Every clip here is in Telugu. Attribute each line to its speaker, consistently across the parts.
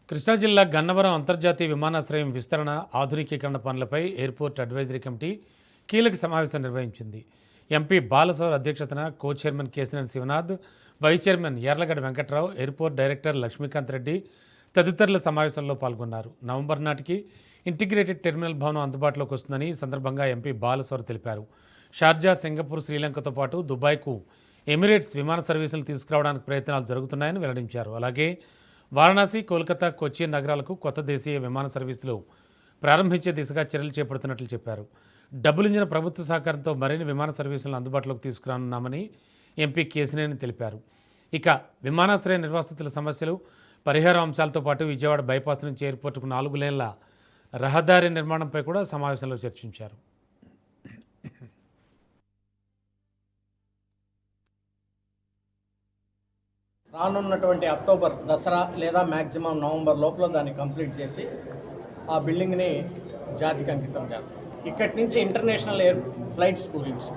Speaker 1: కృష్ణా జిల్లా గన్నవరం అంతర్జాతీయ విమానాశ్రయం విస్తరణ ఆధునికీకరణ పనులపై ఎయిర్పోర్ట్ అడ్వైజరీ కమిటీ కీలక సమావేశం నిర్వహించింది. ఎంపీ బాలసౌర్ అధ్యక్షతన co chairman Kesineni Sivanath, vice chairman Yarlagadda Venkatrao, airport director Lakshmikanth Reddy తదితరుల సమావేశంలో పాల్గొన్నారు. నవంబర్ నాటికి ఇంటిగ్రేటెడ్ టెర్మినల్ భవనం అందుబాటులోకి వస్తుందని ఈ సందర్భంగా ఎంపీ బాలసౌర్ తెలిపారు. షార్జా, సింగపూర్, శ్రీలంకతో పాటు దుబాయ్కు ఎమిరేట్స్ విమాన సర్వీసులు తీసుకురావడానికి ప్రయత్నాలు జరుగుతున్నాయని వెల్లడించారు. అలాగే వారణాసి, కోల్కతా, కొచ్చిన్ నగరాలకు కొత్త దేశీయ విమాన సర్వీసులు ప్రారంభించే దిశగా చర్యలు చేపడుతున్నట్లు చెప్పారు. డబుల్ ఇంజిన్ ప్రభుత్వ సహకారంతో మరిన్ని విమాన సర్వీసులను అందుబాటులోకి తీసుకురానున్నామని ఎంపీ కేసినేని తెలిపారు. ఇక విమానాశ్రయ నిర్వాసితుల సమస్యలు, పరిహార అంశాలతో పాటు విజయవాడ బైపాస్ నుంచి ఎయిర్పోర్టుకు 4 లేన్ల రహదారి నిర్మాణంపై కూడా సమావేశంలో చర్చించారు.
Speaker 2: రానున్నటువంటి అక్టోబర్ దసరా లేదా మ్యాక్సిమం నవంబర్ లోపల దాన్ని కంప్లీట్ చేసి ఆ బిల్డింగ్ని జాతికి అంకితం చేస్తాం. ఇక్కడి నుంచి ఇంటర్నేషనల్ ఎయిర్ ఫ్లైట్స్ గురించి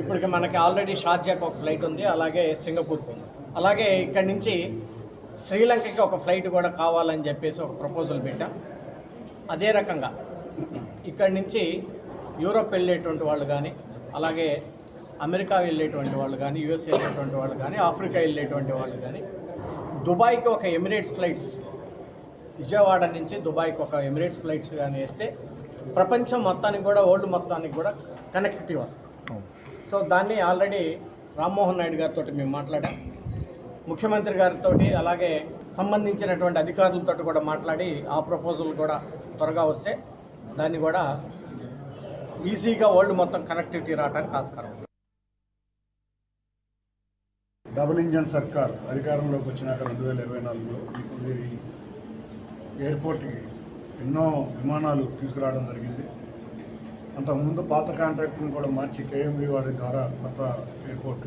Speaker 2: ఇప్పటికి మనకి ఆల్రెడీ షార్జాకి ఒక ఫ్లైట్ ఉంది, అలాగే సింగపూర్కి ఉంది. అలాగే ఇక్కడి నుంచి శ్రీలంకకి ఒక ఫ్లైట్ కూడా కావాలని చెప్పేసి ఒక ప్రపోజల్ పెట్టాం. అదే రకంగా ఇక్కడి నుంచి యూరోప్ వెళ్ళేటువంటి వాళ్ళు కానీ, అలాగే అమెరికా వెళ్ళేటువంటి వాళ్ళు కానీ, యుఎస్ వెళ్ళేటువంటి వాళ్ళు కానీ, ఆఫ్రికా వెళ్ళేటువంటి వాళ్ళు కానీ, దుబాయ్కి ఒక ఎమిరేట్స్ ఫ్లైట్స్, విజయవాడ నుంచి దుబాయ్కి ఒక ఎమిరేట్స్ ఫ్లైట్స్ కానీ వేస్తే ప్రపంచం మొత్తానికి కూడా, వరల్డ్ మొత్తానికి కూడా కనెక్టివిటీ వస్తుంది. సో దాన్ని ఆల్రెడీ రామ్మోహన్ నాయుడు గారితో మేము మాట్లాడాం, ముఖ్యమంత్రి గారితో, అలాగే సంబంధించినటువంటి అధికారులతో కూడా మాట్లాడి ఆ ప్రపోజల్ కూడా త్వరగా వస్తే దాన్ని కూడా ఈజీగా వరల్డ్ మొత్తం కనెక్టివిటీ రావడానికి ఆస్కారం.
Speaker 3: డబుల్ ఇంజన్ సర్కార్ అధికారంలోకి వచ్చినాక 2024లో ఇప్పుడు ఎయిర్పోర్ట్కి ఎన్నో విమానాలు తీసుకురావడం జరిగింది. అంతకుముందు పాత కాంట్రాక్ట్ని కూడా మార్చి కేఎంబీ వారి ద్వారా కొత్త ఎయిర్పోర్ట్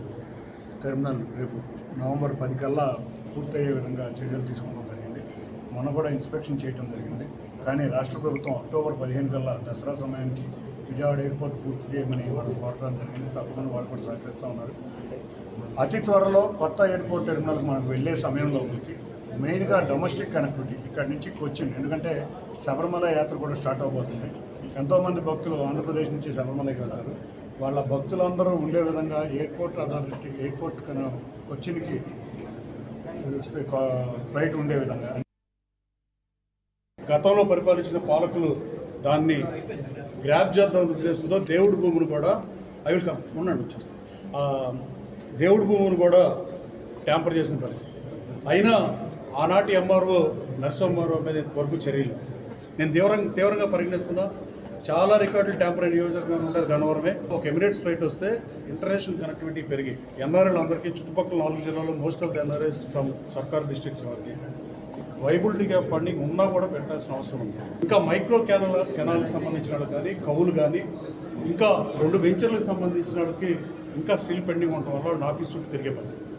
Speaker 3: టెర్మినల్ రేపు నవంబర్ 10 కల్లా పూర్తయ్యే విధంగా చర్యలు తీసుకోవడం జరిగింది. మొన్న కూడా ఇన్స్పెక్షన్ చేయడం జరిగింది. కానీ రాష్ట్ర ప్రభుత్వం అక్టోబర్ 15 కల్లా దసరా సమయానికి విజయవాడ ఎయిర్పోర్ట్ పూర్తి చేయమని వాళ్ళు కోరడం జరిగింది. తప్పకుండా వాళ్ళు కూడా సహకరిస్తూ ఉన్నారు. అతి త్వరలో కొత్త ఎయిర్పోర్ట్ టెర్మినల్కి మనకు వెళ్ళే సమయంలో మెయిన్గా డొమెస్టిక్ కనెక్టివిటీ ఇక్కడి నుంచి కొచ్చిన్, ఎందుకంటే శబరిమల యాత్ర కూడా స్టార్ట్ అవబోతుంది. ఎంతోమంది భక్తులు ఆంధ్రప్రదేశ్ నుంచి శబరిమలకి వెళ్తారు. వాళ్ళ భక్తులందరూ ఉండే విధంగా ఎయిర్పోర్ట్ అథారిటీ ఎయిర్పోర్ట్ కొచ్చిన్కి ఫ్లైట్ ఉండే విధంగా
Speaker 4: గతంలో పరిపాలించిన పాలకులు దాన్ని గ్రాప్ చేద్దాం ఉద్దేశంతో దేవుడి భూమిని కూడా దేవుడి భూమిని కూడా ట్యాంపర్ చేసిన పరిస్థితి. అయినా ఆనాటి ఎంఆర్ఓ నరసింహారావు మీద వరకు చర్యలు నేను తీవ్రంగా పరిగణిస్తున్నా. చాలా రికార్డులు ట్యాంపర్ అయిన నియోజకవర్గం ఉంటుంది గన్నవరమే. ఒక ఎమిరేట్స్ ఫ్లైట్ వస్తే ఇంటర్నేషనల్ కనెక్టివిటీ పెరిగి ఎన్ఆర్ఐలు అందరికీ చుట్టుపక్కల 4 జిల్లాల్లో most of the NRIs from సర్కార్ డిస్ట్రిక్ట్స్ వారికి వైబిలిటీ ఆఫ్ ఫండింగ్ ఉన్నా కూడా పెట్టాల్సిన అవసరం ఉంది. ఇంకా మైక్రో కెనాల్కి సంబంధించిన వాళ్ళు కానీ, కవులు కానీ, ఇంకా 2 వెంచర్లకు సంబంధించిన వాళ్ళకి ఇంకా స్టిల్ పెండింగ్ ఉండటం వల్ల ఆఫీస్ చుట్టూ తిరిగే పరిస్థితి.